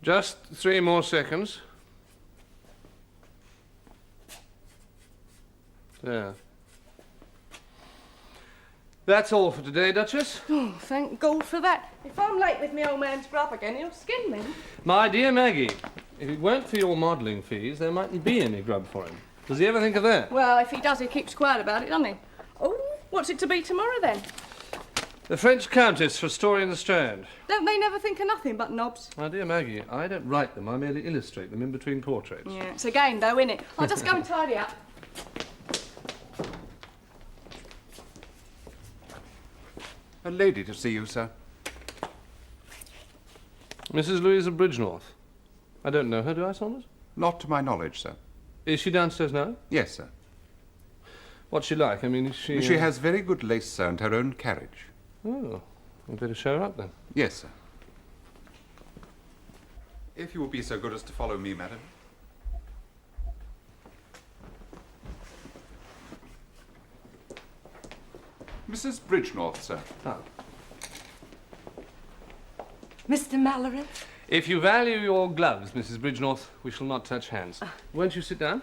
Just 3 more seconds. There. That's all for today, Duchess. Oh, thank God for that. If I'm late with my old man's grub again, he'll skin me. My dear Maggie, if it weren't for your modelling fees, there mightn't be any grub for him. Does he ever think of that? Well, if he does, he keeps quiet about it, doesn't he? Oh, what's it to be tomorrow, then? The French Countess for Story in the Strand. Don't they never think of nothing but knobs? My dear Maggie, I don't write them. I merely illustrate them in between portraits. Yeah, it's a game, though, isn't it? I'll just go and tidy up. A lady to see you, sir. Mrs. Louisa Bridgenorth. I don't know her, do I, Saunders? Not to my knowledge, sir. Is she downstairs now? Yes, sir. What's she like? I mean, is she... She has very good lace, sir, and her own carriage. Oh, I'd better show her up, then. Yes, sir. If you will be so good as to follow me, madam. Mrs. Bridgenorth, sir. Ah. Mr. Mallory? If you value your gloves, Mrs. Bridgenorth, we shall not touch hands. Won't you sit down?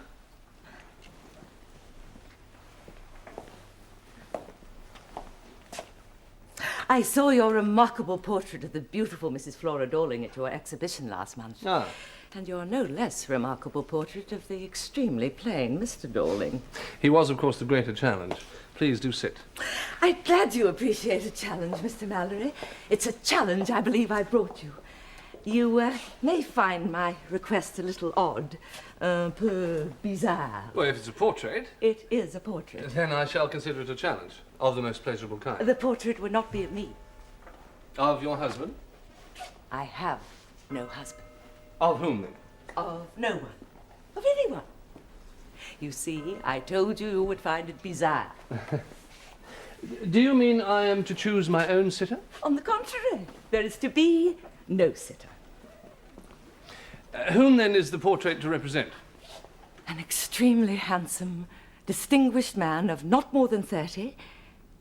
I saw your remarkable portrait of the beautiful Mrs. Flora Dorling at your exhibition last month. Ah. And your no less remarkable portrait of the extremely plain Mr. Dorling. He was, of course, the greater challenge. Please do sit. I'm glad you appreciate a challenge, Mr. Mallory. It's a challenge I believe I brought you. You may find my request a little odd, un peu bizarre. Well, if it's a portrait... It is a portrait. Then I shall consider it a challenge of the most pleasurable kind. The portrait would not be of me. Of your husband? I have no husband. Of whom, then? Of no one. Of anyone. You see, I told you would find it bizarre. Do you mean I am to choose my own sitter? On the contrary, there is to be no sitter. Whom, then, is the portrait to represent? An extremely handsome, distinguished man of not more than 30,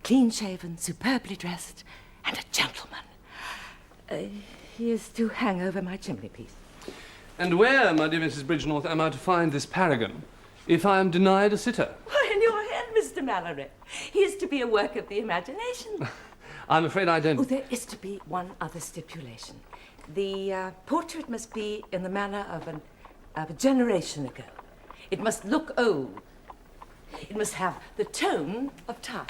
clean-shaven, superbly dressed, and a gentleman. He is to hang over my chimney-piece. And where, my dear Mrs. Bridgenorth, am I to find this paragon if I am denied a sitter? Why, in your head, Mr. Mallory. He is to be a work of the imagination. I'm afraid I don't... Oh, there is to be one other stipulation. The portrait must be in the manner of a generation ago. It must look old. It must have the tone of time.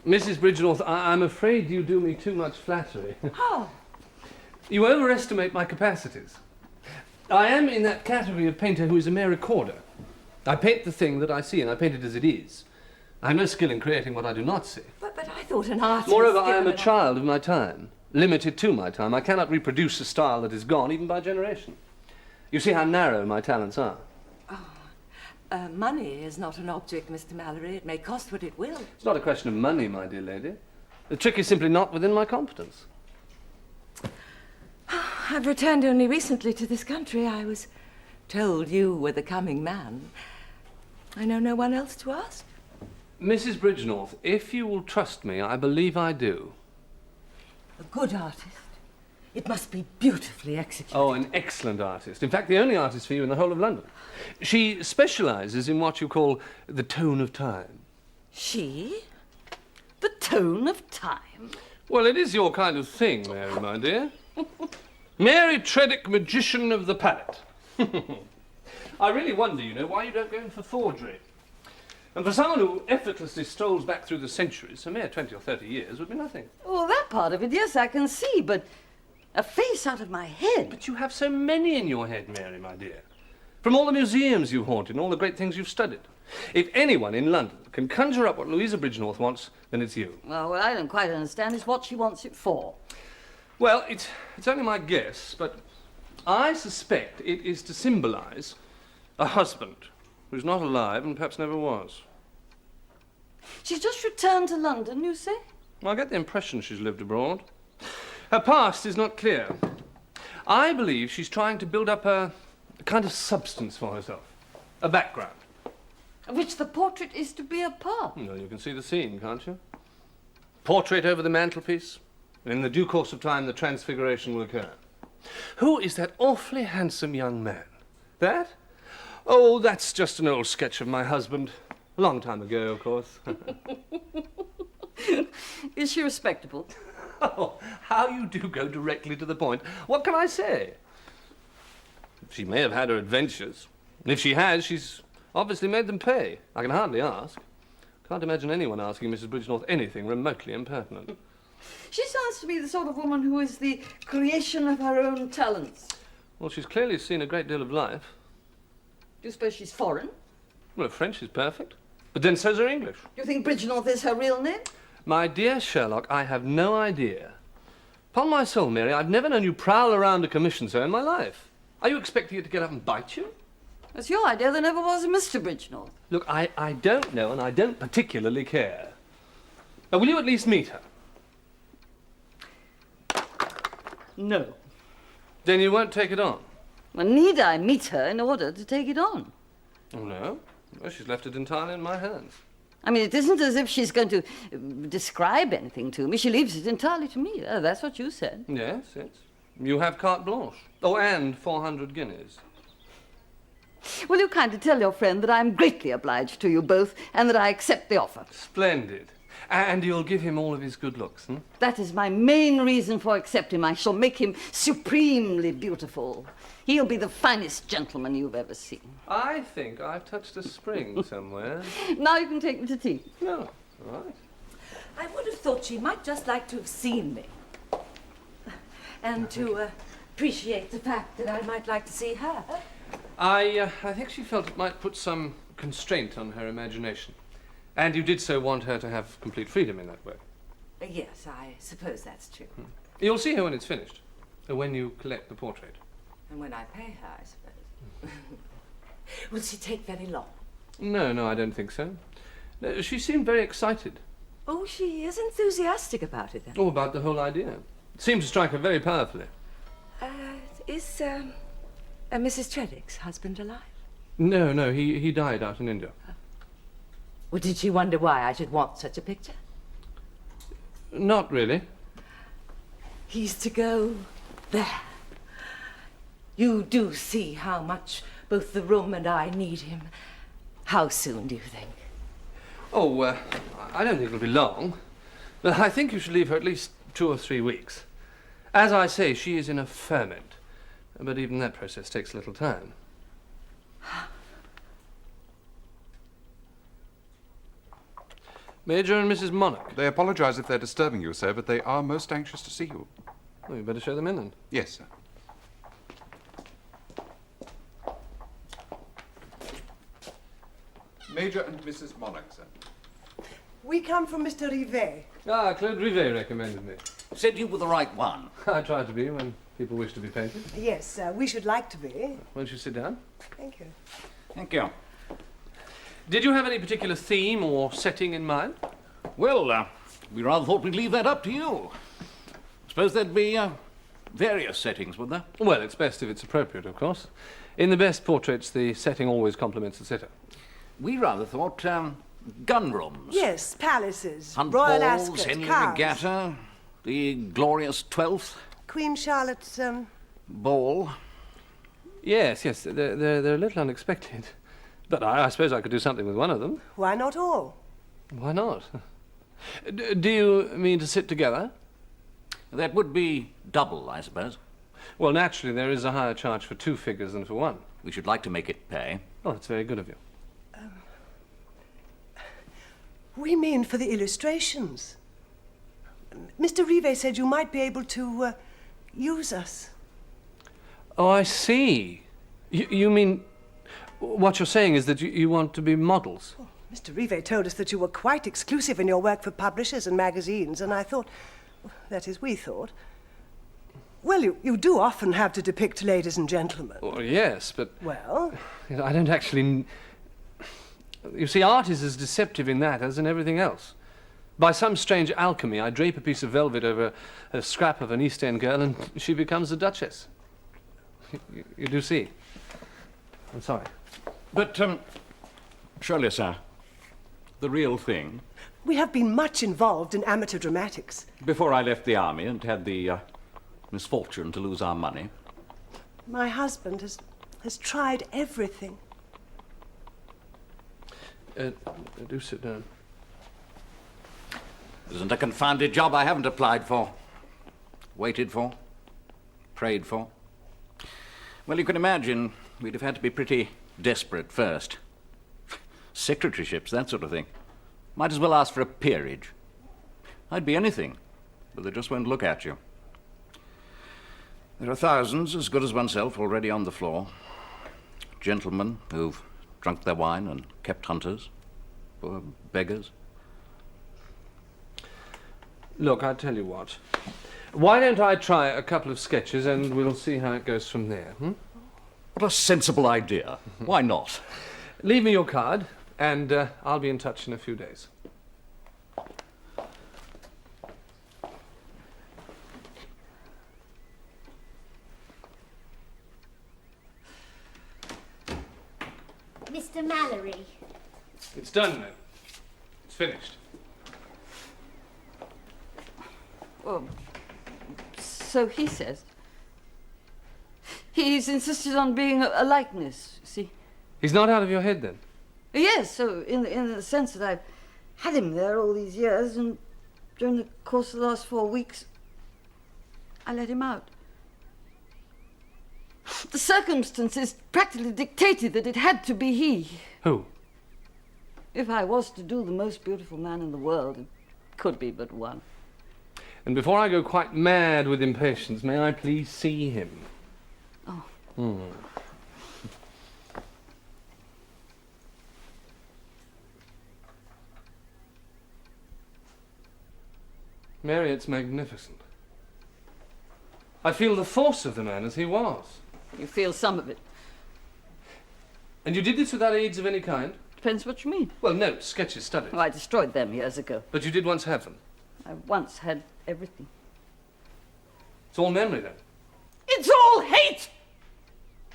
Mrs. Bridgenorth, I'm afraid you do me too much flattery. How? You overestimate my capacities. I am in that category of painter who is a mere recorder. I paint the thing that I see, and I paint it as it is. I have no skill in creating what I do not see. But I thought an artist... Moreover, I am a child of my time, limited to my time. I cannot reproduce a style that is gone, even by generation. You see how narrow my talents are. Money is not an object, Mr. Mallory. It may cost what it will. It's not a question of money, my dear lady. The trick is simply not within my competence. I've returned only recently to this country. I was told you were the coming man. I know no one else to ask. Mrs. Bridgenorth, if you will trust me, I believe I do. A good artist. It must be beautifully executed. Oh, an excellent artist. In fact, the only artist for you in the whole of London. She specialises in what you call the tone of time. She? The tone of time? Well, it is your kind of thing, Mary, my dear. Mary Tredick, magician of the palette. I really wonder, you know, why you don't go in for forgery. And for someone who effortlessly strolls back through the centuries, a mere 20 or 30 years would be nothing. Oh, that part of it, yes, I can see, but a face out of my head. But you have so many in your head, Mary, my dear. From all the museums you've haunted and all the great things you've studied. If anyone in London can conjure up what Louisa Bridgenorth wants, then it's you. Well, what I don't quite understand is what she wants it for. Well, it's only my guess, but I suspect it is to symbolise a husband who's not alive and perhaps never was. She's just returned to London, you say? I get the impression she's lived abroad. Her past is not clear. I believe she's trying to build up a kind of substance for herself, a background. Of which the portrait is to be a part. Well, you can see the scene, can't you? Portrait over the mantelpiece, and in the due course of time the transfiguration will occur. Who is that awfully handsome young man? That? Oh, that's just an old sketch of my husband. A long time ago, of course. Is she respectable? Oh, how you do go directly to the point. What can I say? She may have had her adventures. And if she has, she's obviously made them pay. I can hardly ask. Can't imagine anyone asking Mrs. Bridgenorth anything remotely impertinent. She sounds to be the sort of woman who is the creation of her own talents. Well, she's clearly seen a great deal of life. Do you suppose she's foreign? Well, her French is perfect. But then so's her English. Do you think Bridgenorth is her real name? My dear Sherlock, I have no idea. Upon my soul, Mary, I've never known you prowl around a commission so in my life. Are you expecting it to get up and bite you? That's your idea. There never was a Mr. Bridgenorth. Look, I don't know, and I don't particularly care. Now, will you at least meet her? No. Then you won't take it on? Well, need I meet her in order to take it on? Oh, no. Well, she's left it entirely in my hands. I mean, it isn't as if she's going to describe anything to me. She leaves it entirely to me. That's what you said. Yes, yes. You have carte blanche. Oh, and 400 guineas. Will you kindly tell your friend that I'm greatly obliged to you both and that I accept the offer? Splendid. And you'll give him all of his good looks, hmm? That is my main reason for accepting him. I shall make him supremely beautiful. He'll be the finest gentleman you've ever seen. I think I've touched a spring somewhere. Now you can take me to tea. No, all right. I would have thought she might just like to have seen me. And to appreciate the fact that I might like to see her. I think she felt it might put some constraint on her imagination. And you did so want her to have complete freedom in that way. Yes, I suppose that's true. You'll see her when it's finished, when you collect the portrait. And when I pay her, I suppose. Will she take very long? No, I don't think so. No, she seemed very excited. Oh, she is enthusiastic about it, then. Oh, about the whole idea. It seemed to strike her very powerfully. Is Mrs. Tredick's husband alive? No, he died out in India. Well, did she wonder why I should want such a picture? Not really. He's to go there. You do see how much both the room and I need him. How soon do you think? Oh, I don't think it'll be long. But I think you should leave her at least 2 or 3 weeks. As I say, she is in a ferment. But even that process takes a little time. Major and Mrs. Monarch. They apologize if they're disturbing you, sir, but they are most anxious to see you. Well, you better show them in then. Yes, sir. Major and Mrs. Monarch, sir. We come from Mr. Rivet. Ah, Claude Rivet recommended me. Said you were the right one. I try to be when people wish to be painted. Yes, we should like to be. Won't you sit down? Thank you. Thank you. Did you have any particular theme or setting in mind? Well, we rather thought we'd leave that up to you. Suppose there'd be various settings, would there? Well, it's best if it's appropriate, of course. In the best portraits, the setting always complements the sitter. We rather thought gun rooms. Yes, palaces, Hunt royal balls, ascot, Henley cars. Regatta, the glorious 12th Queen Charlotte's, ball. Yes, they're a little unexpected. But I suppose I could do something with one of them. why not all? Why not? Do you mean to sit together? That would be double, I suppose. Well, naturally, there is a higher charge for 2 figures than for 1. We should like to make it pay. Oh, that's very good of you. We mean for the illustrations. Mr. Rivet said you might be able to use us. Oh, I see. You mean... What you're saying is that you want to be models? Mr. Rivet told us that you were quite exclusive in your work for publishers and magazines, and I thought, that is, we thought, well, you do often have to depict ladies and gentlemen. Oh, yes, but... Well, I don't actually... You see, art is as deceptive in that as in everything else. By some strange alchemy, I drape a piece of velvet over a scrap of an East End girl and she becomes a duchess. You do see. I'm sorry. But, surely, sir, the real thing. we have been much involved in amateur dramatics. Before I left the army and had the misfortune to lose our money. My husband has tried everything. Do sit down. There isn't a confounded job I haven't applied for, waited for, prayed for. Well, you can imagine we'd have had to be pretty desperate first. Secretaryships, that sort of thing. Might as well ask for a peerage. I'd be anything, but they just won't look at you. There are thousands as good as oneself already on the floor. Gentlemen who've drunk their wine and kept hunters. Poor beggars. Look, I tell you what. Why don't I try a couple of sketches and we'll see how it goes from there, hmm? What a sensible idea. Why not? Leave me your card and I'll be in touch in a few days. Mr. Mallory. It's done then. It's finished. Well, so he says. He's insisted on being a likeness, see? He's not out of your head then? Yes, so in the sense that I've had him there all these years, and during the course of the last 4 weeks, I let him out. The circumstances practically dictated that it had to be he. Who? If I was to do the most beautiful man in the world, it could be but one. And before I go quite mad with impatience, may I please see him? Oh. Mary, it's magnificent. I feel the force of the man as he was. You feel some of it. And you did this without aids of any kind? Depends what you mean. Well, notes, sketches, studies. Oh, I destroyed them years ago. But you did once have them. I once had everything. It's all memory then? It's all hate!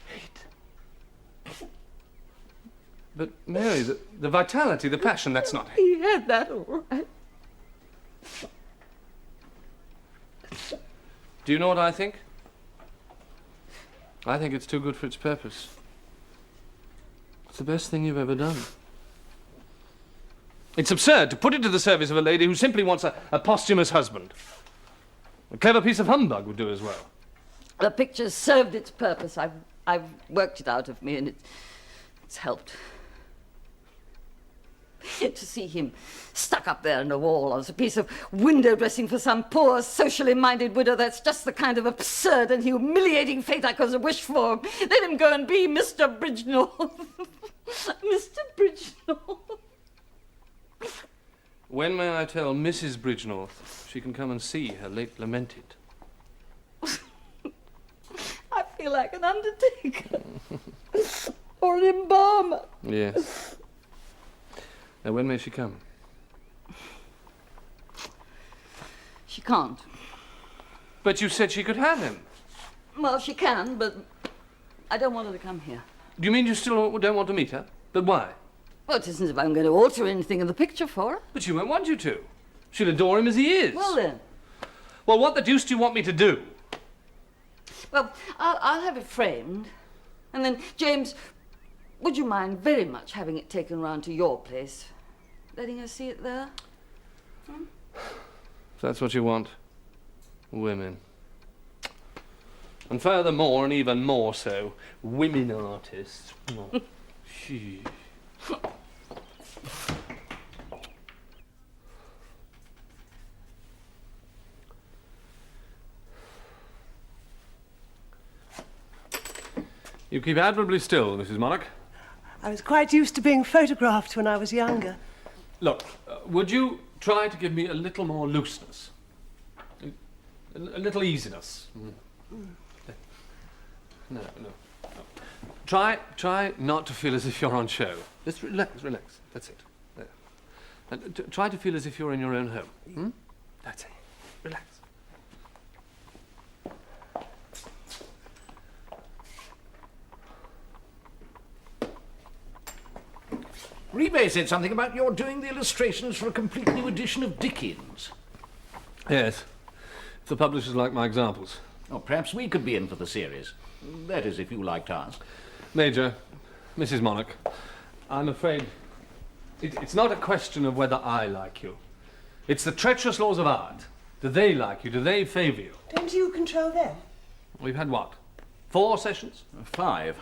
Hate? But Mary, the vitality, the passion, that's not hate. He had that all right. Do you know what I think? I think it's too good for its purpose. It's the best thing you've ever done. It's absurd to put it to the service of a lady who simply wants a posthumous husband. A clever piece of humbug would do as well. The picture served its purpose. I've worked it out of me, and it's helped. To see him stuck up there in the wall as a piece of window dressing for some poor, socially minded widow, that's just the kind of absurd and humiliating fate I could have wished for. Let him go and be Mr. Bridgenorth. Mr. Bridgenorth. When may I tell Mrs. Bridgenorth she can come and see her late lamented? I feel like an undertaker. Or an embalmer. Yes. Now, when may she come? She can't. But you said she could have him. Well, she can, but I don't want her to come here. Do you mean you still don't want to meet her? But why? Well, it isn't as if I'm going to alter anything in the picture for her. But she won't want you to. She'll adore him as he is. Well, then. Well, what the deuce do you want me to do? Well, I'll have it framed. And then, James, would you mind very much having it taken round to your place? Letting her see it there? If that's what you want. Women. And furthermore, and even more so, women artists. Oh, sheesh. You keep admirably still, Mrs. Monarch. I was quite used to being photographed when I was younger. Look, would you try to give me a little more looseness? A little easiness? No. Try not to feel as if you're on show. Just relax. That's it. There. And try to feel as if you're in your own home. Hmm? That's it. Relax. Rebay said something about your doing the illustrations for a complete new edition of Dickens. Yes. If the publishers like my examples. Or perhaps we could be in for the series. That is, if you like to ask. Major, Mrs. Monarch, I'm afraid it's not a question of whether I like you. It's the treacherous laws of art. Do they like you? Do they favour you? Don't you control them? We've had what? 4 sessions? 5.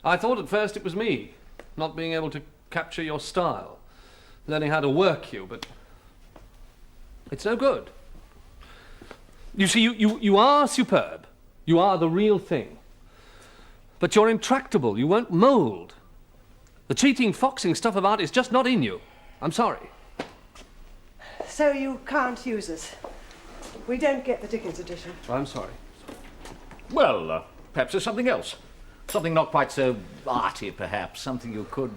I thought at first it was me, not being able to capture your style, learning how to work you, but it's no good. You see, you are superb. You are the real thing. But you're intractable. You won't mould. The cheating, foxing stuff of art is just not in you. I'm sorry. So you can't use us. We don't get the Dickens edition. I'm sorry. Well, perhaps there's something else. Something not quite so arty, perhaps. Something you could...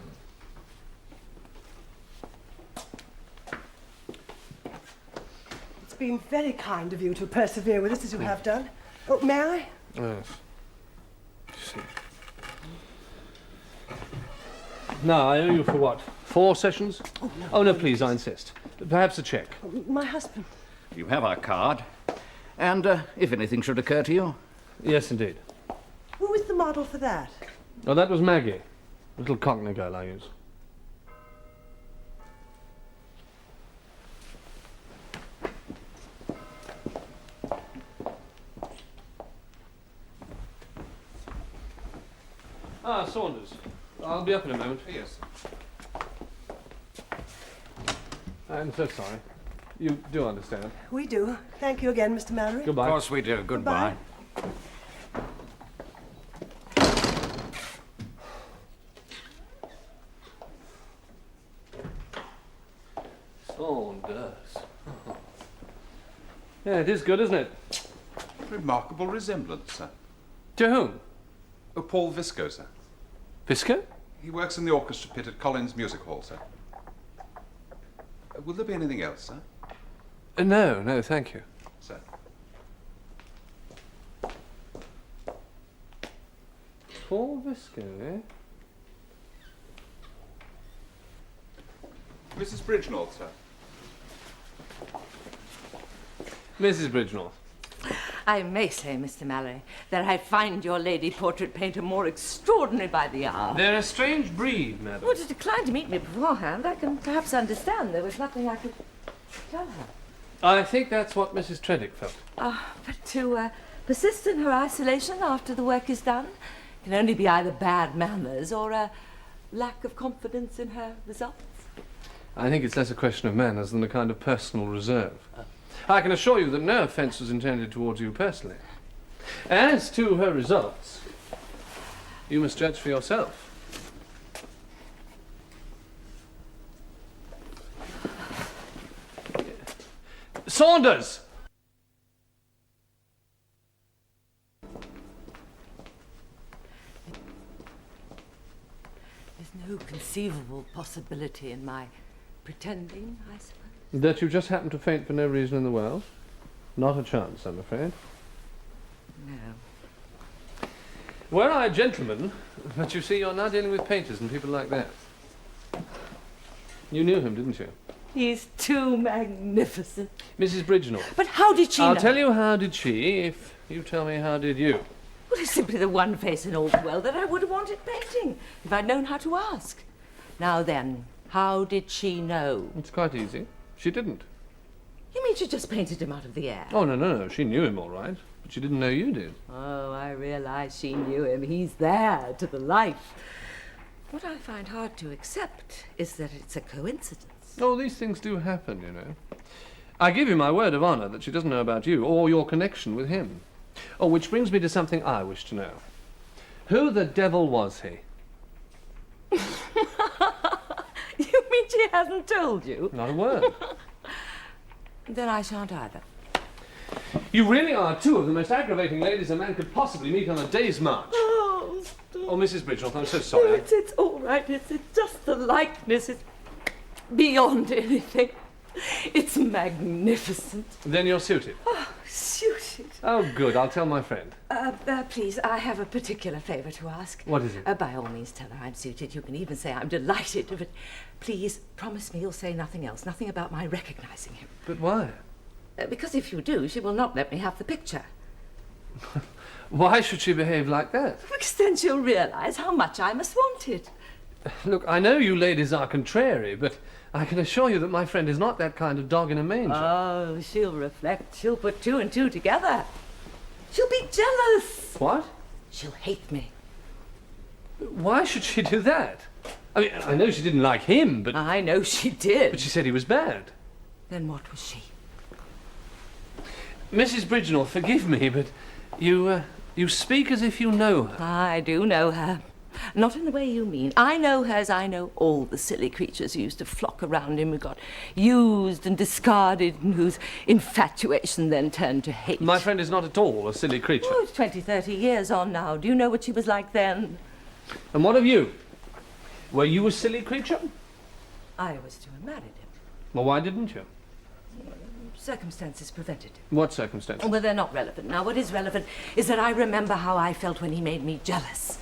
It's been very kind of you to persevere with us as you have done. Oh, may I? Yes. See. Now, I owe you for what? 4 sessions? Oh, no, please, I insist. Perhaps a cheque. My husband. You have our card. And if anything should occur to you... Yes, indeed. Who was the model for that? Oh, that was Maggie. Little Cockney girl I use. Ah, Saunders. I'll be up in a moment. Yes. I'm so sorry. You do understand. We do. Thank you again, Mr. Mallory. Goodbye. Of course we do. Goodbye. Saunders. Yeah, it is good, isn't it? Remarkable resemblance, sir. To whom? Oh, Paul Visco, sir. Visco? He works in the orchestra pit at Collins Music Hall, sir. Will there be anything else, sir? No, thank you. Sir. Paul Visco, eh? Mrs. Bridgenorth, sir. Mrs. Bridgenorth. I may say, Mr. Mallory, that I find your lady portrait painter more extraordinary by the hour. They're a strange breed, madam. Well, to decline to meet me beforehand, I can perhaps understand. There was nothing I could tell her. I think that's what Mrs. Tredick felt. But to persist in her isolation after the work is done can only be either bad manners or a lack of confidence in her results. I think it's less a question of manners than a kind of personal reserve. I can assure you that no offence was intended towards you personally. As to her results, you must judge for yourself. Saunders! There's no conceivable possibility in my pretending, I suppose. That you just happened to faint for no reason in the world? Not a chance, I'm afraid. No. Were I a gentleman, but you see, you're now dealing with painters and people like that. You knew him, didn't you? He's too magnificent. Mrs. Bridgenorth. But how did she know? I'll tell you how did she, if you tell me how did you. Well, it's simply the one face in all the world that I would have wanted painting, if I'd known how to ask. Now then, how did she know? It's quite easy. She didn't. You mean she just painted him out of the air? Oh, no. She knew him all right. But she didn't know you did. Oh, I realize she knew him. He's there to the life. What I find hard to accept is that it's a coincidence. Oh, these things do happen, you know. I give you my word of honour that she doesn't know about you or your connection with him. Oh, which brings me to something I wish to know. Who the devil was he? You mean she hasn't told you? Not a word. Then I shan't either. You really are two of the most aggravating ladies a man could possibly meet on a day's march. Oh, stop. Oh, Mrs. Bridgenorth, I'm so No, sorry. it's all right. It's just the likeness. It's beyond anything. It's magnificent. Then you're suited. Oh, suited. Oh, good. I'll tell my friend. Please, I have a particular favour to ask. What is it? By all means, tell her I'm suited. You can even say I'm delighted. But please, promise me you'll say nothing else. Nothing about my recognising him. But why? Because if you do, she will not let me have the picture. Why should she behave like that? Because then she'll realise how much I must want it. Look, I know you ladies are contrary, but I can assure you that my friend is not that kind of dog in a manger. Oh, she'll reflect. She'll put two and two together. She'll be jealous. What? She'll hate me. Why should she do that? I mean, I know she didn't like him, but... I know she did. But she said he was bad. Then what was she? Mrs. Bridgenorth, forgive me, but you speak as if you know her. I do know her. Not in the way you mean. I know her as I know all the silly creatures who used to flock around him, who got used and discarded, and whose infatuation then turned to hate. My friend is not at all a silly creature. Oh, it's 20, 30 years on now. Do you know what she was like then? And what of you? Were you a silly creature? I was to have married him. Well, why didn't you? Circumstances prevented it. What circumstances? Well, they're not relevant. Now, what is relevant is that I remember how I felt when he made me jealous.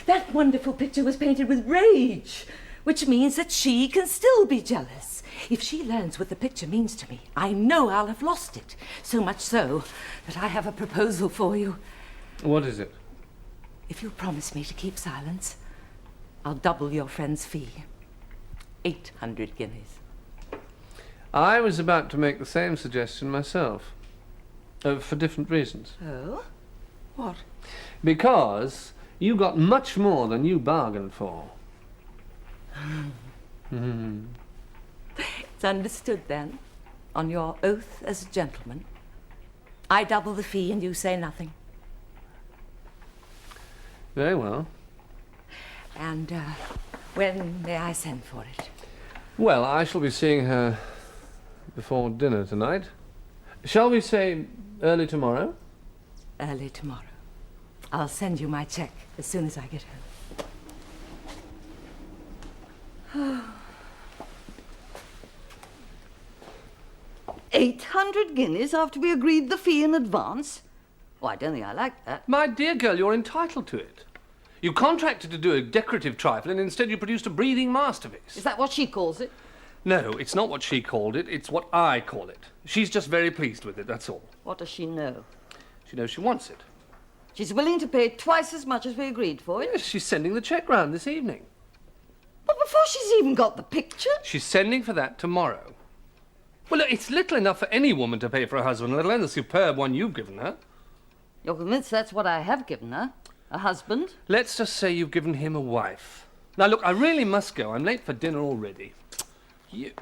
That wonderful picture was painted with rage, which means that she can still be jealous. If she learns what the picture means to me, I know I'll have lost it. So much so that I have a proposal for you. What is it? If you'll promise me to keep silence, I'll double your friend's fee. 800 guineas. I was about to make the same suggestion myself. For different reasons. Oh? What? Because you got much more than you bargained for. It's understood then, on your oath as a gentleman. I double the fee and you say nothing. Very well. And when may I send for it? Well, I shall be seeing her before dinner tonight. Shall we say early tomorrow? Early tomorrow. I'll send you my cheque as soon as I get home. 800 guineas after we agreed the fee in advance? Oh, I don't think I like that. My dear girl, you're entitled to it. You contracted to do a decorative trifle and instead you produced a breathing masterpiece. Is that what she calls it? No, it's not what she called it, it's what I call it. She's just very pleased with it, that's all. What does she know? She knows she wants it. She's willing to pay twice as much as we agreed for it? Yes, she's sending the cheque round this evening. But before she's even got the picture? She's sending for that tomorrow. Well, look, it's little enough for any woman to pay for a husband, let alone the superb one you've given her. You're convinced that's what I have given her? A husband? Let's just say you've given him a wife. Now, look, I really must go. I'm late for dinner already. You...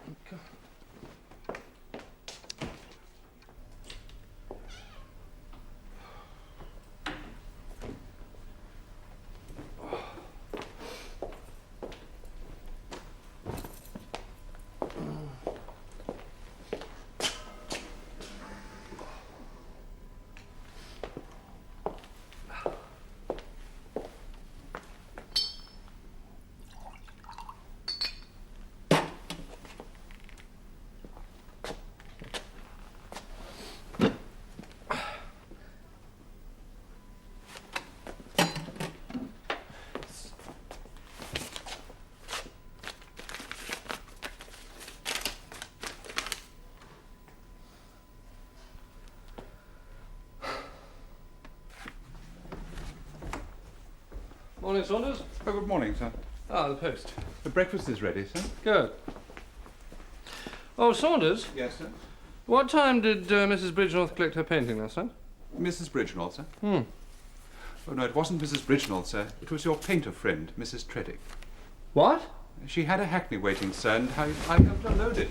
Morning, Saunders. Oh, good morning, sir. Ah, the post. The breakfast is ready, sir. Good. Oh, Saunders, Yes, sir. what time did Mrs. Bridgenorth collect her painting last night? Mrs. Bridgenorth, sir? Hmm. Oh, no, it wasn't Mrs. Bridgenorth, sir. It was your painter friend, Mrs. Tredick. What? She had a hackney waiting, sir, and I helped her load it.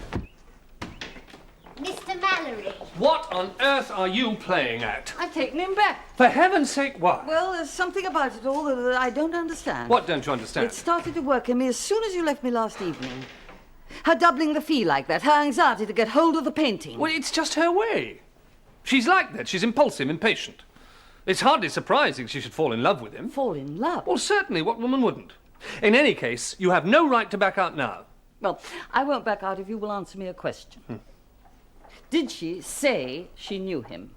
Mr. Mallory. What on earth are you playing at? I've taken him back. For heaven's sake, what? Well, there's something about it all that I don't understand. What don't you understand? It started to work in me as soon as you left me last evening. Her doubling the fee like that, her anxiety to get hold of the painting. Well, it's just her way. She's like that. She's impulsive, impatient. It's hardly surprising she should fall in love with him. Fall in love? Well, certainly, what woman wouldn't? In any case, you have no right to back out now. Well, I won't back out if you will answer me a question. Did she say she knew him?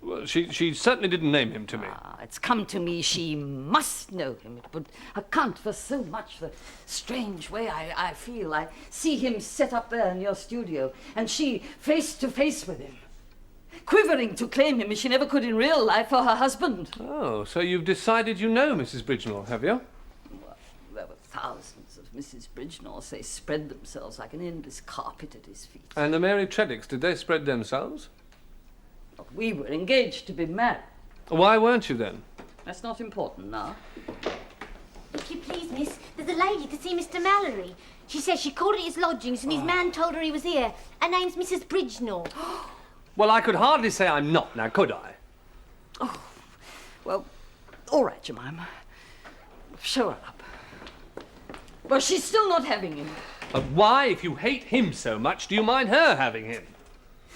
Well, she certainly didn't name him to me. Ah, it's come to me she must know him. It would account for so much, the strange way I feel. I see him set up there in your studio, and she face to face with him. quivering to claim him as she never could in real life for her husband. Oh, so you've decided you know Mrs. Bridgenorth, have you? Well, there were thousands of Mrs. Bridgenorths. They spread themselves like an endless carpet at his feet. And the Mary Treddicks, did they spread themselves? But we were engaged to be married. Why weren't you then? That's not important now. If you please, miss, there's a lady to see Mr. Mallory. She says she called at his lodgings and his man told her he was here. Her name's Mrs. Bridgenorth. Well, I could hardly say I'm not, now could I? Oh, well, all right, Jemima. Show her up. Well, she's still not having him. But why, if you hate him so much, do you mind her having him?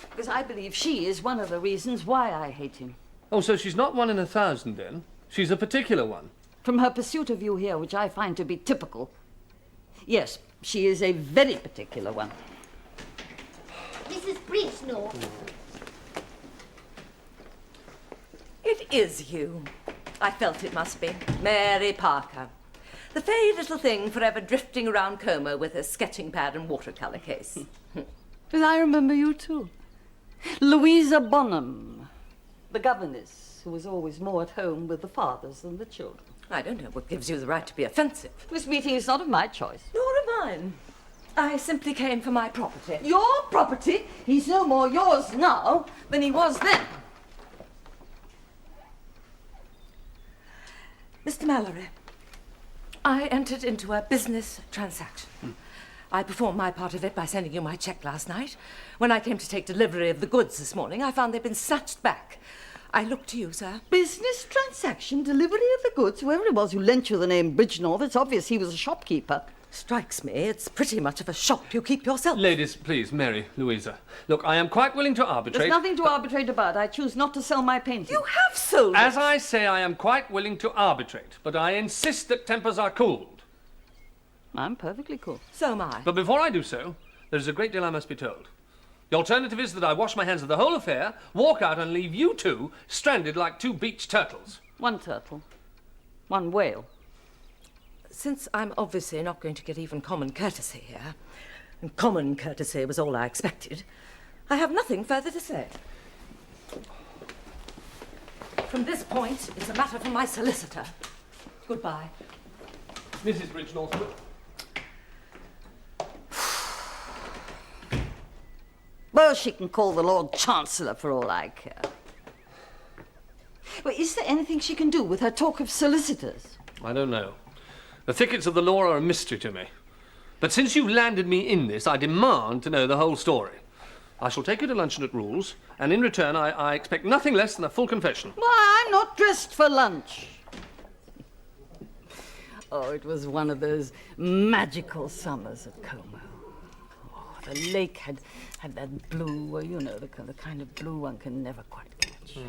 Because I believe she is one of the reasons why I hate him. Oh, so she's not 1 in 1,000 then? She's a particular one. From her pursuit of you here, which I find to be typical. Yes, she is a very particular one. Mrs. Bridgenorth. It is you. I felt it must be. Mary Parker. The fey little thing forever drifting around Como with her sketching pad and watercolour case. But I remember you too. Louisa Bonham, the governess who was always more at home with the fathers than the children. I don't know what gives you the right to be offensive. This meeting is not of my choice. Nor of mine. I simply came for my property. Your property? He's no more yours now than he was then. Mr. Mallory, I entered into a business transaction. I performed my part of it by sending you my cheque last night. When I came to take delivery of the goods this morning, I found they'd been snatched back. I look to you, sir. Business transaction, delivery of the goods. Whoever it was who lent you the name Bridgenorth, it's obvious he was a shopkeeper. Strikes me it's pretty much of a shop you keep yourself. Ladies, please, Mary, Louisa. Look, I am quite willing to arbitrate. There's nothing to arbitrate about. I choose not to sell my painting. You have sold it. As I say, I am quite willing to arbitrate, but I insist that tempers are cooled. I'm perfectly cool. So am I. But before I do so, there is a great deal I must be told. The alternative is that I wash my hands of the whole affair, walk out and leave you two stranded like 2 beach turtles. 1 turtle. 1 whale. Since I'm obviously not going to get even common courtesy here, and common courtesy was all I expected, I have nothing further to say. From this point, it's a matter for my solicitor. Goodbye. Mrs. Bridgenorth. Well, she can call the Lord Chancellor for all I care. Well, is there anything she can do with her talk of solicitors? I don't know. The thickets of the law are a mystery to me. But since you've landed me in this, I demand to know the whole story. I shall take you to luncheon at Rule's, and in return I expect nothing less than a full confession. Why, I'm not dressed for lunch. Oh, it was one of those magical summers at Como. Oh, the lake had that blue, well, you know, the kind of blue one can never quite catch.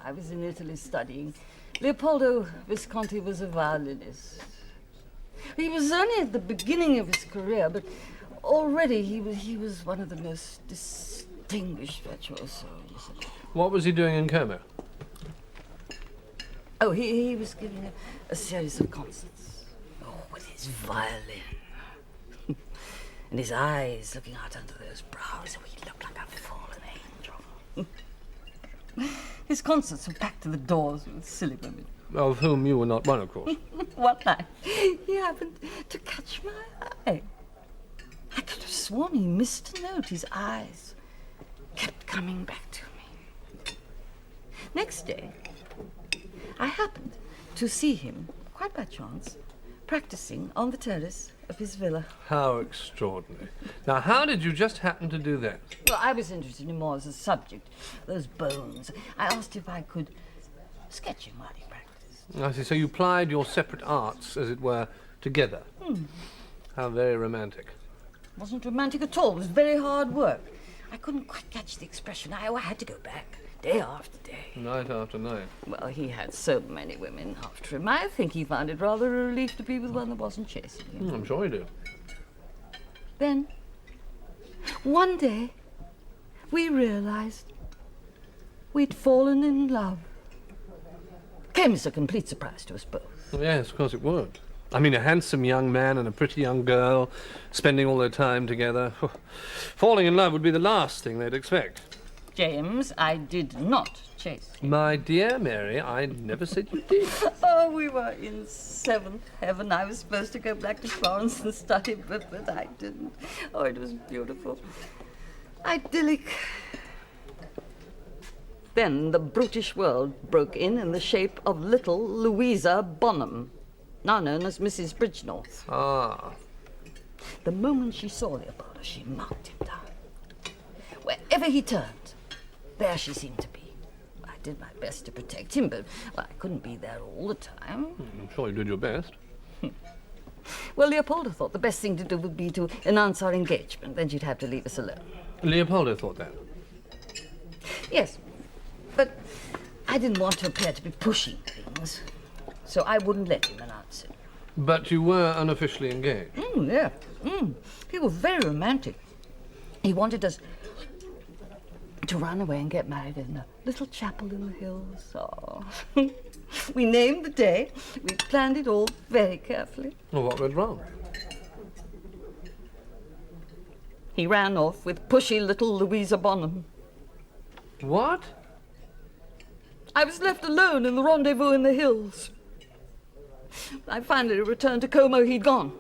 I was in Italy studying. Leopoldo Visconti was a violinist. He was only at the beginning of his career, but already he was one of the most distinguished virtuosos. What was he doing in Como? Oh, he was giving a series of concerts. Oh, with his violin. And his eyes looking out under those brows. Oh, he looked like a fallen angel. His concerts were packed to the doors with silly women. Of whom you were not one, of course. One night, he happened to catch my eye. I could have sworn he missed a note. His eyes kept coming back to me. Next day, I happened to see him, quite by chance, practicing on the terrace of his villa. How extraordinary. Now, how did you just happen to do that? Well, I was interested in more as a subject, those bones. I asked if I could sketch him while he practiced. I see, so you plied your separate arts, as it were, together. How very romantic. It wasn't romantic at all. It was very hard work. I couldn't quite catch the expression. I had to go back, day after day. Night after night. Well, he had so many women after him. I think he found it rather a relief to be with one that wasn't chasing him. I'm sure you do. Then, one day, we realized we'd fallen in love. Came as a complete surprise to us both. Yes, of course it would. I mean, a handsome young man and a pretty young girl spending all their time together. Falling in love would be the last thing they'd expect. James, I did not chase him. My dear Mary, I never said you did. Oh, we were in seventh heaven. I was supposed to go back to Florence and study, but I didn't. Oh, it was beautiful. Idyllic. Then the brutish world broke in the shape of little Louisa Bonham, now known as Mrs. Bridgenorth. Ah. The moment she saw Leopoldo, she marked him down. Wherever he turned, there she seemed to be. I did my best to protect him, but I couldn't be there all the time. I'm sure you did your best. Well, Leopoldo thought the best thing to do would be to announce our engagement. Then she'd have to leave us alone. Leopoldo thought that. Yes, but I didn't want to appear to be pushing things, so I wouldn't let him announce it. But you were unofficially engaged. Yeah. He was very romantic. He wanted us to run away and get married in a little chapel in the hills. Oh. We named the day. We planned it all very carefully. Well, what went wrong? He ran off with pushy little Louisa Bonham. What? I was left alone in the rendezvous in the hills. I finally returned to Como. He'd gone.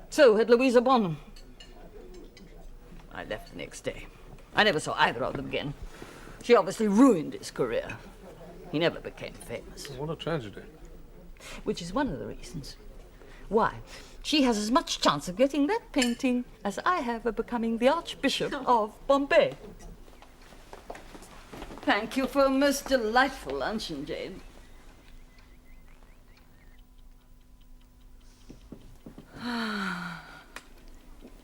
So had Louisa Bonham. I left the next day. I never saw either of them again. She obviously ruined his career. He never became famous. What a tragedy. Which is one of the reasons why she has as much chance of getting that painting as I have of becoming the Archbishop of Bombay. Thank you for a most delightful luncheon, Jane.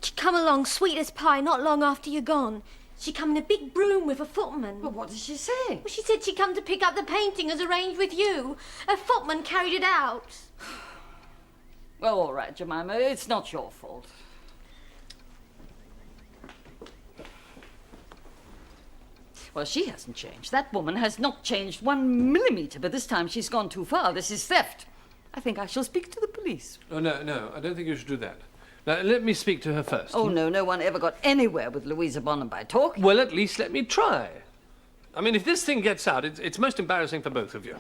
She come along sweet as pie not long after you're gone. She come in a big broom with a footman. Well, what did she say? Well, she said she come to pick up the painting as arranged with you. A footman carried it out. Well, all right, Jemima, it's not your fault. Well, she hasn't changed. That woman has not changed 1 millimeter, but this time she's gone too far. This is theft. I think I shall speak to the police. Oh, no, I don't think you should do that. Now, let me speak to her first. Oh, no one ever got anywhere with Louisa Bonham by talking. Well, at least let me try. I mean, if this thing gets out, it's most embarrassing for both of you.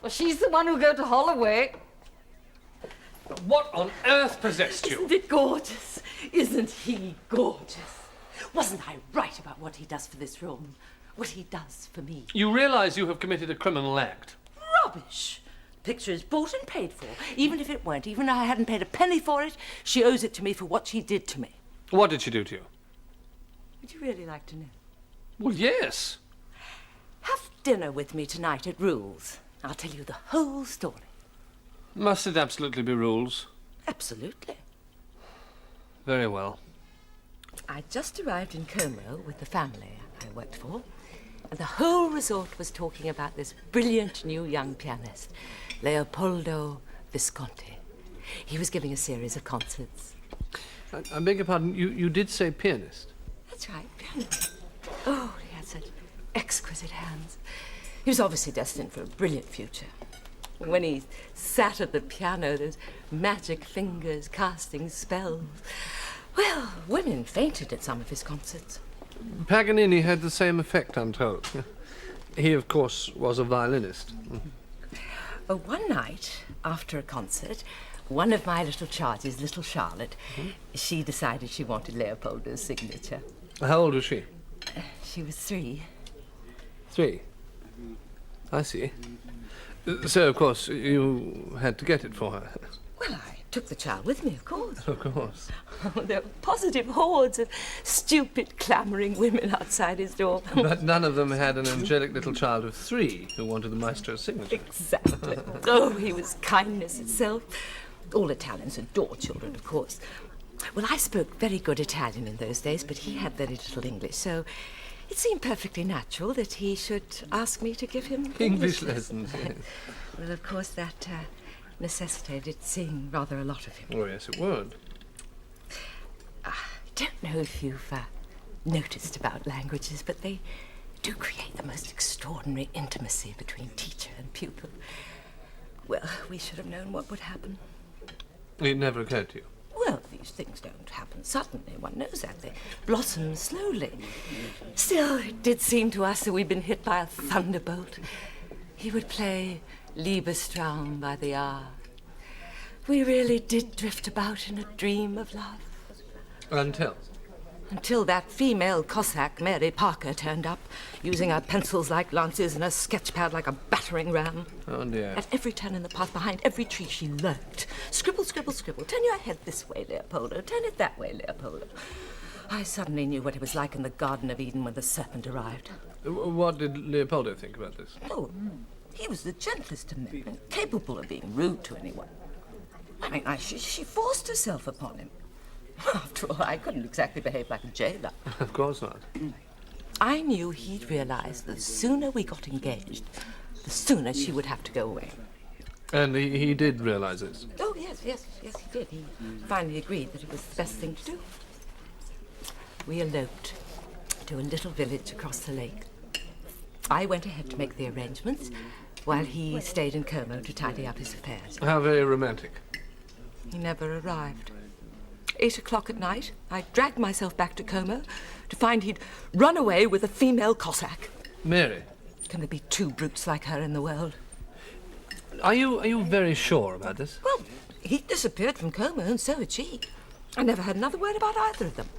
Well, she's the one who'll go to Holloway. What on earth possessed you? Isn't it gorgeous? Isn't he gorgeous? Wasn't I right about what he does for this room? What he does for me? You realize you have committed a criminal act. Rubbish! The picture is bought and paid for. Even if it weren't, even if I hadn't paid a penny for it, she owes it to me for what she did to me. What did she do to you? Would you really like to know? Well, yes. Have dinner with me tonight at Rule's. I'll tell you the whole story. Must it absolutely be rules? Absolutely. Very well. I just arrived in Como with the family I worked for, and the whole resort was talking about this brilliant new young pianist, Leopoldo Visconti. He was giving a series of concerts. I beg your pardon, you did say pianist? That's right, pianist. Oh, he had such exquisite hands. He was obviously destined for a brilliant future. When he sat at the piano, those magic fingers casting spells. Well, women fainted at some of his concerts. Paganini had the same effect, I'm told. He, of course, was a violinist. One night, after a concert, one of my little charges, little Charlotte, she decided she wanted Leopoldo's signature. How old was she? She was 3. 3? I see. So, of course, you had to get it for her. Well, I took the child with me, of course. Of course. There were positive hordes of stupid, clamouring women outside his door. But none of them had an angelic little child of 3 who wanted the maestro's signature. Exactly. Oh, he was kindness itself. All Italians adore children, of course. Well, I spoke very good Italian in those days, but he had very little English, so it seemed perfectly natural that he should ask me to give him English lessons, yes. Well, of course, that necessitated seeing rather a lot of him. Oh, yes, it would. I don't know if you've noticed about languages, but they do create the most extraordinary intimacy between teacher and pupil. Well, we should have known what would happen. It never occurred to you? Well, these things don't happen suddenly, one knows that. They blossom slowly. Still, it did seem to us that we'd been hit by a thunderbolt. He would play Liebestraum by the hour. We really did drift about in a dream of love. Until that female Cossack, Mary Parker, turned up, using her pencils like lances and her sketchpad like a battering ram. Oh, dear. At every turn in the path, behind every tree, she lurked. Scribble, scribble, scribble. Turn your head this way, Leopoldo. Turn it that way, Leopoldo. I suddenly knew what it was like in the Garden of Eden when the serpent arrived. What did Leopoldo think about this? Oh, he was the gentlest of men, incapable of being rude to anyone. I mean, she forced herself upon him. After all, I couldn't exactly behave like a jailer. Of course not. I knew he'd realize the sooner we got engaged, the sooner she would have to go away. And he did realize this? Oh, yes, he did. He finally agreed that it was the best thing to do. We eloped to a little village across the lake. I went ahead to make the arrangements, while he stayed in Como to tidy up his affairs. How very romantic. He never arrived. 8 o'clock at night, I dragged myself back to Como to find he'd run away with a female Cossack. Mary? Can there be two brutes like her in the world? Are you very sure about this? Well, he disappeared from Como and so had she. I never heard another word about either of them.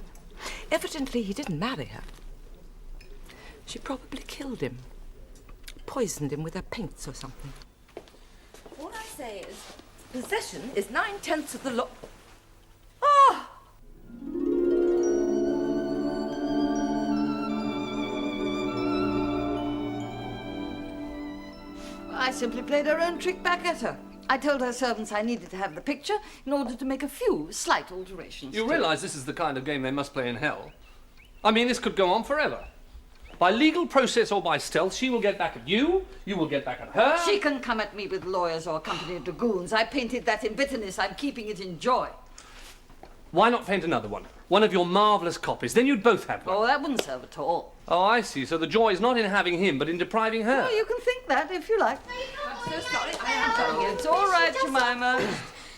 Evidently, he didn't marry her. She probably killed him. Poisoned him with her paints or something. All I say is, possession is 9/10 of the law. Ah! I simply played her own trick back at her. I told her servants I needed to have the picture in order to make a few slight alterations. You realise this is the kind of game they must play in hell? I mean, this could go on forever. By legal process or by stealth, she will get back at you, you will get back at her. She can come at me with lawyers or a company of dragoons. I painted that in bitterness. I'm keeping it in joy. Why not paint another one? One of your marvellous copies. Then you'd both have one. Oh, that wouldn't serve at all. Oh, I see. So the joy is not in having him, but in depriving her. Oh, you can think that if you like. I'm so sorry. I am Oh, it's all right, Jemima.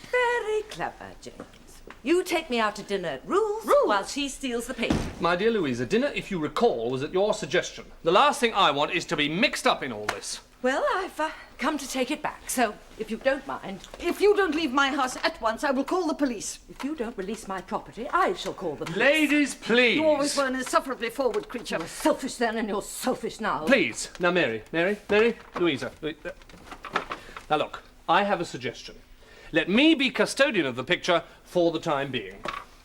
Very clever, James. You take me out to dinner at Rules while she steals the paint. My dear Louisa, dinner, if you recall, was at your suggestion. The last thing I want is to be mixed up in all this. Well, I've come to take it back, so if you don't mind... If you don't leave my house at once, I will call the police. If you don't release my property, I shall call the police. Ladies, please. You always were an insufferably forward creature. You were selfish then and you're selfish now. Please. Now, Mary, Louisa. Now, look, I have a suggestion. Let me be custodian of the picture for the time being.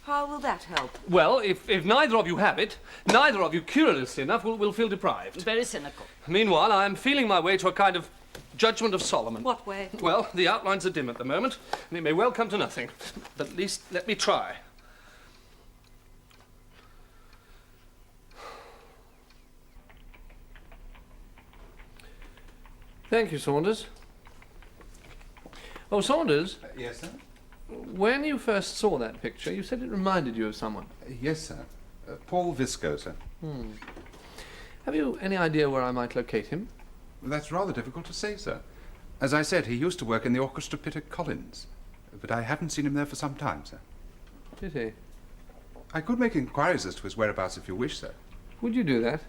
How will that help? Well, if neither of you have it, neither of you, curiously enough, will feel deprived. Very cynical. Meanwhile, I am feeling my way to a kind of judgment of Solomon. What way? Well, the outlines are dim at the moment, and it may well come to nothing. But at least let me try. Thank you, Saunders. Oh, Saunders, Yes, sir? when you first saw that picture, you said it reminded you of someone. Yes, sir. Paul Visco, sir. Have you any idea where I might locate him? That's rather difficult to say, sir. As I said, he used to work in the orchestra pit at Collins, but I haven't seen him there for some time, sir. Did he? I could make inquiries as to his whereabouts if you wish, sir. Would you do that?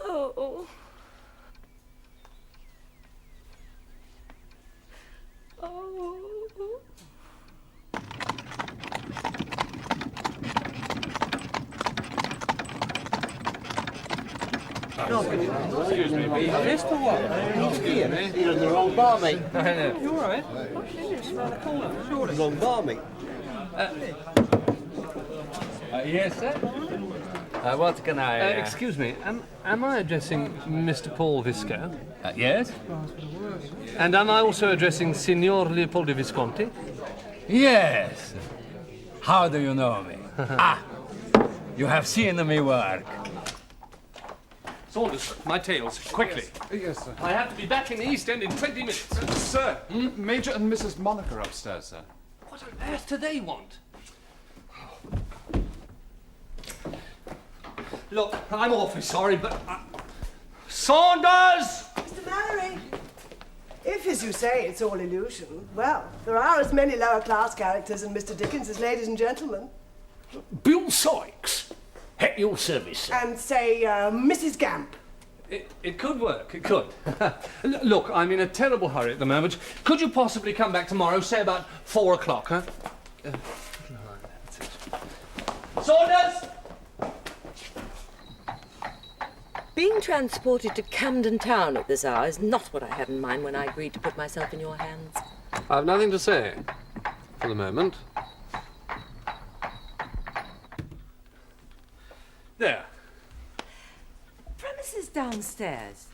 Oh. Oh. Excuse me, Mr. What? Excuse me. You're in the wrong bar, mate. You all right? Wrong bar, mate. Yes, sir. What can I... Excuse me, am I addressing Mr. Paul Visco? yes? And am I also addressing Signor Leopoldo Visconti? Yes. How do you know me? You have seen me work. Saunders, my tails, quickly. Yes, sir. I have to be back in the East End in 20 minutes. Sir, Major and Mrs. Monarch are upstairs, sir. What on earth do they want? Look, I'm awfully sorry, but... Saunders! Mr. Mallory, if, as you say, it's all illusion, well, there are as many lower-class characters in Mr. Dickens as ladies and gentlemen. Bill Sykes, at your service, sir. And, say, Mrs. Gamp. It could work, it could. Look, I'm in a terrible hurry at the moment. Could you possibly come back tomorrow, say about 4 o'clock, huh? That's it. Saunders! Being transported to Camden Town at this hour is not what I had in mind when I agreed to put myself in your hands. I've nothing to say for the moment. There. Premises downstairs.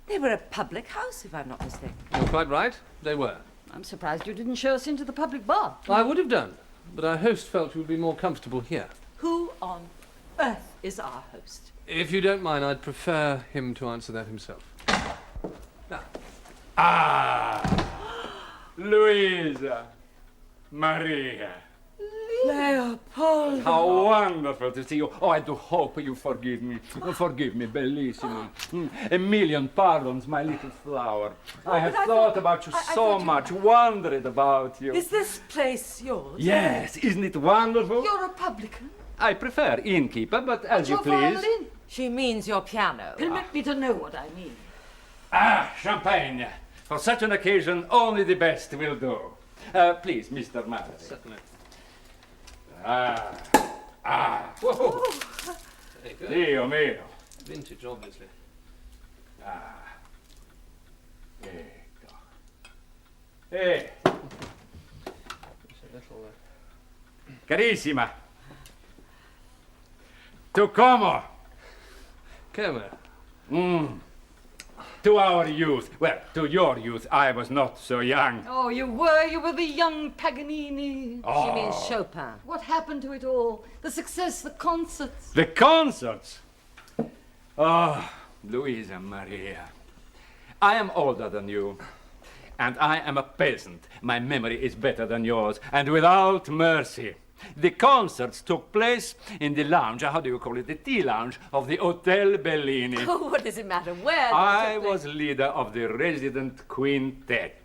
They were a public house, if I'm not mistaken. You're quite right. They were. I'm surprised you didn't show us into the public bar. I would have done, but our host felt you would be more comfortable here. Who on earth is our host? If you don't mind, I'd prefer him to answer that himself. Now. Louisa, Maria. Leopold. How wonderful to see you. Oh, I do hope you forgive me. Forgive me, bellissimo. A million pardons, my little flower. I have thought about you so much, wondered about you. Is this place yours? Yes, isn't it wonderful? You're a publican. I prefer innkeeper, but as you Your please. violin. She means your piano. Permit me to know what I mean. Champagne. For such an occasion, only the best will do. Please, Mr. Mallory. Certainly. Whoa. There you go. Dio mio. Vintage, obviously. Ecco. It's a little, Carissima. Tu como? Come To our youth. Well, to your youth, I was not so young. Oh, you were the young Paganini. She means Chopin. What happened to it all? The success, the concerts. The concerts. Oh, Louisa Maria. I am older than you, and I am a peasant. My memory is better than yours, and without mercy. The concerts took place in the lounge, how do you call it, the tea lounge of the Hotel Bellini. Oh, what does it matter where? I was leader of the resident quintet.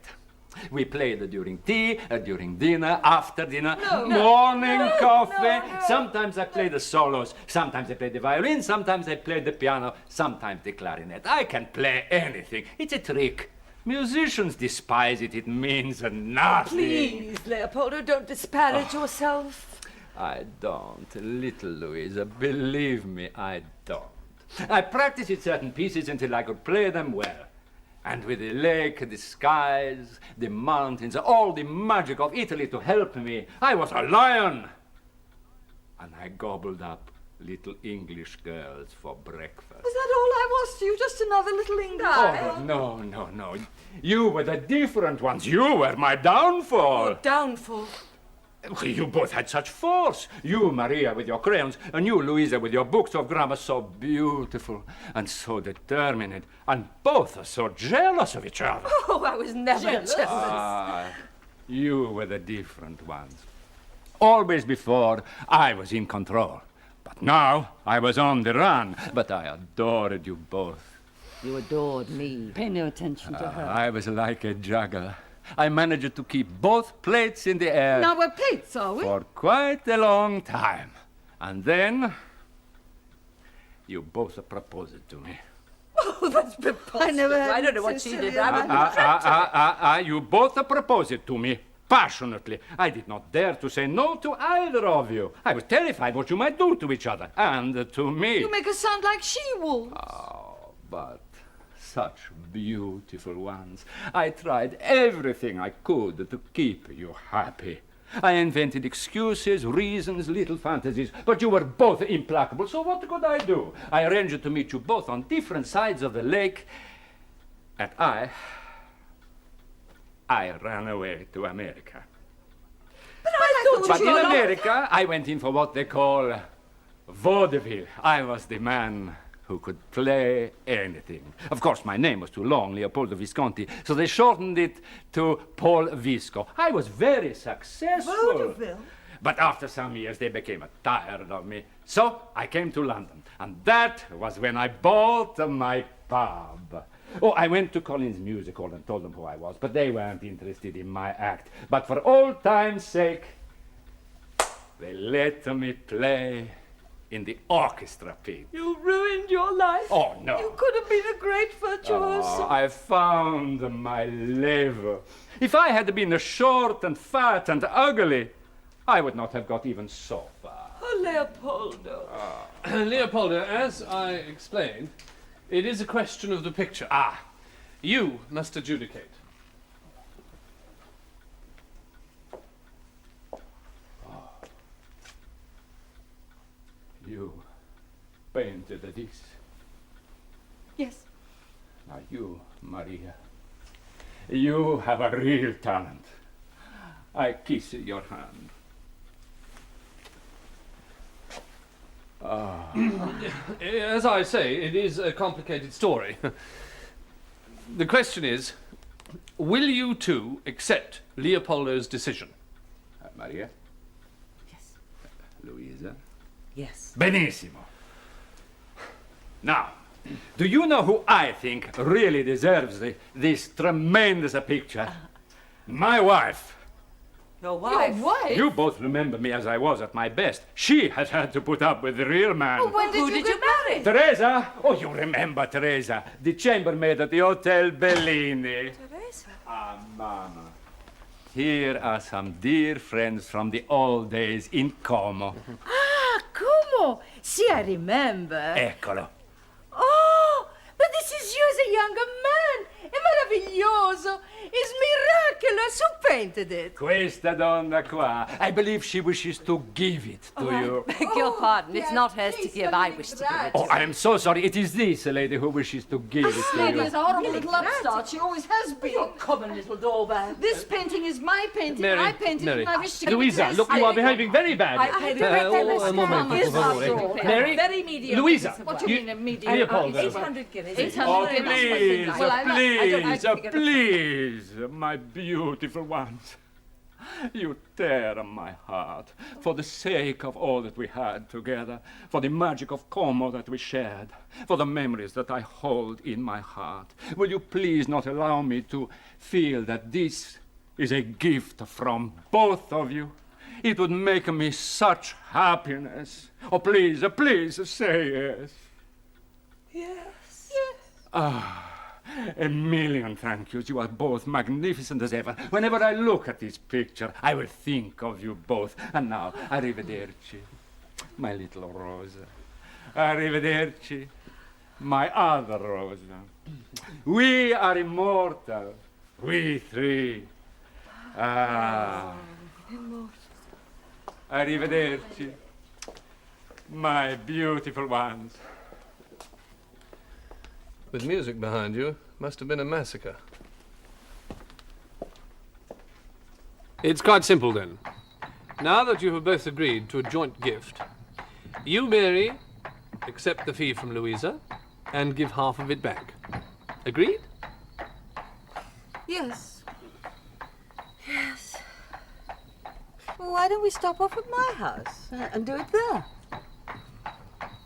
We played during tea, during dinner, after dinner, morning coffee. Sometimes I played the solos, sometimes I played the violin, sometimes I played the piano, sometimes the clarinet. I can play anything. It's a trick. Musicians despise it. It means nothing. Please, Leopoldo, don't disparage yourself. I don't, little Louisa. Believe me, I don't. I practiced certain pieces until I could play them well. And with the lake, the skies, the mountains, all the magic of Italy to help me, I was a lion. And I gobbled up little English girls for breakfast. Was that all I was to you? Just another little English Oh, no. You were the different ones. You were my downfall. Downfall. You both had such force. You, Maria, with your crayons, and you, Louisa, with your books of grammar, so beautiful and so determined, and both are so jealous of each other. Oh, I was never jealous. You were the different ones. Always before, I was in control. But now, I was on the run. But I adored you both. You adored me. Pay no attention to her. I was like a juggler. I managed to keep both plates in the air. Now we're plates, are we? For quite a long time. And then, you both proposed to me. Oh, that's preposterous. I don't know what she did. I wouldn't You both proposed to me. Passionately. I did not dare to say no to either of you. I was terrified what you might do to each other. And to me. You make us sound like she-wolves. Oh, but such beautiful ones. I tried everything I could to keep you happy. I invented excuses, reasons, little fantasies, but you were both implacable, so what could I do? I arranged to meet you both on different sides of the lake, and I ran away to America. But in America, I went in for what they call vaudeville. I was the man who could play anything. Of course, my name was too long, Leopoldo Visconti, so they shortened it to Paul Visco. I was very successful. Vaudeville? But after some years, they became tired of me. So I came to London, and that was when I bought my pub. Oh, I went to Collins Music Hall and told them who I was, but they weren't interested in my act. But for old time's sake, they let me play in the orchestra pit. You ruined your life. Oh, no. You could have been a great virtuoso. Oh, I found my level. If I had been short and fat and ugly, I would not have got even so far. Oh, Leopoldo. Leopoldo, as I explained, it is a question of the picture. You must adjudicate. You painted this. Yes. Now you, Maria, you have a real talent. I kiss your hand. As I say, it is a complicated story. The question is, will you two accept Leopoldo's decision? Maria? Yes. Louisa? Yes. Benissimo. Now, do you know who I think really deserves this tremendous picture? My wife. Your wife? Your wife? You both remember me as I was at my best. She has had to put up with the real man. Oh, when Who did you marry? Teresa? Oh, you remember Teresa, the chambermaid at the Hotel Bellini. Teresa? Ah, Mama. Here are some dear friends from the old days in Como. Ah, Como? See, I remember. Eccolo. Oh, but this is you as a younger man. È meraviglioso. It's miraculous. Who painted it? Questa donna qua. I believe she wishes to give it to you. Beg your pardon. It's not hers to give. I wish to give it. Oh, I am so sorry. It is this lady who wishes to give it This to lady you. is a horrible little upstart. She always has been. Your common little doorbell. This painting is my painting. Mary, I painted Mary. it and I wish to give it Louisa, to look, you are behaving very badly. I paid it. Un momento, per favore. Mary, Very mediocre. Louisa, What do you mean immediately? Leopoldo. 800 guineas. 800 Oh, guineas. please, Well, please, my beautiful ones. You tear my heart for the sake of all that we had together, for the magic of Como that we shared, for the memories that I hold in my heart. Will you please not allow me to feel that this is a gift from both of you? It would make me such happiness. Oh, please, please say yes. Yes. A million thank yous. You are both magnificent as ever. Whenever I look at this picture, I will think of you both. And now, arrivederci, my little Rosa. Arrivederci, my other Rosa. We are immortal, we three. Arrivederci, my beautiful ones. with music behind you, must have been a massacre. It's quite simple then. Now that you have both agreed to a joint gift, you, Mary, accept the fee from Louisa and give half of it back. Agreed? Yes. Yes. Well, why don't we stop off at my house and do it there?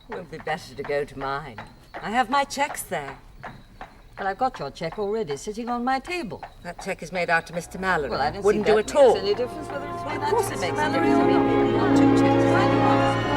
It would be better to go to mine. I have my checks there. But I've got your cheque already sitting on my table. That cheque is made out to Mr. Mallory. Well, I don't Wouldn't see do that at all. makes any difference whether it's made Of out course to it Mr. makes a Mallory difference. or not. Not two cheques.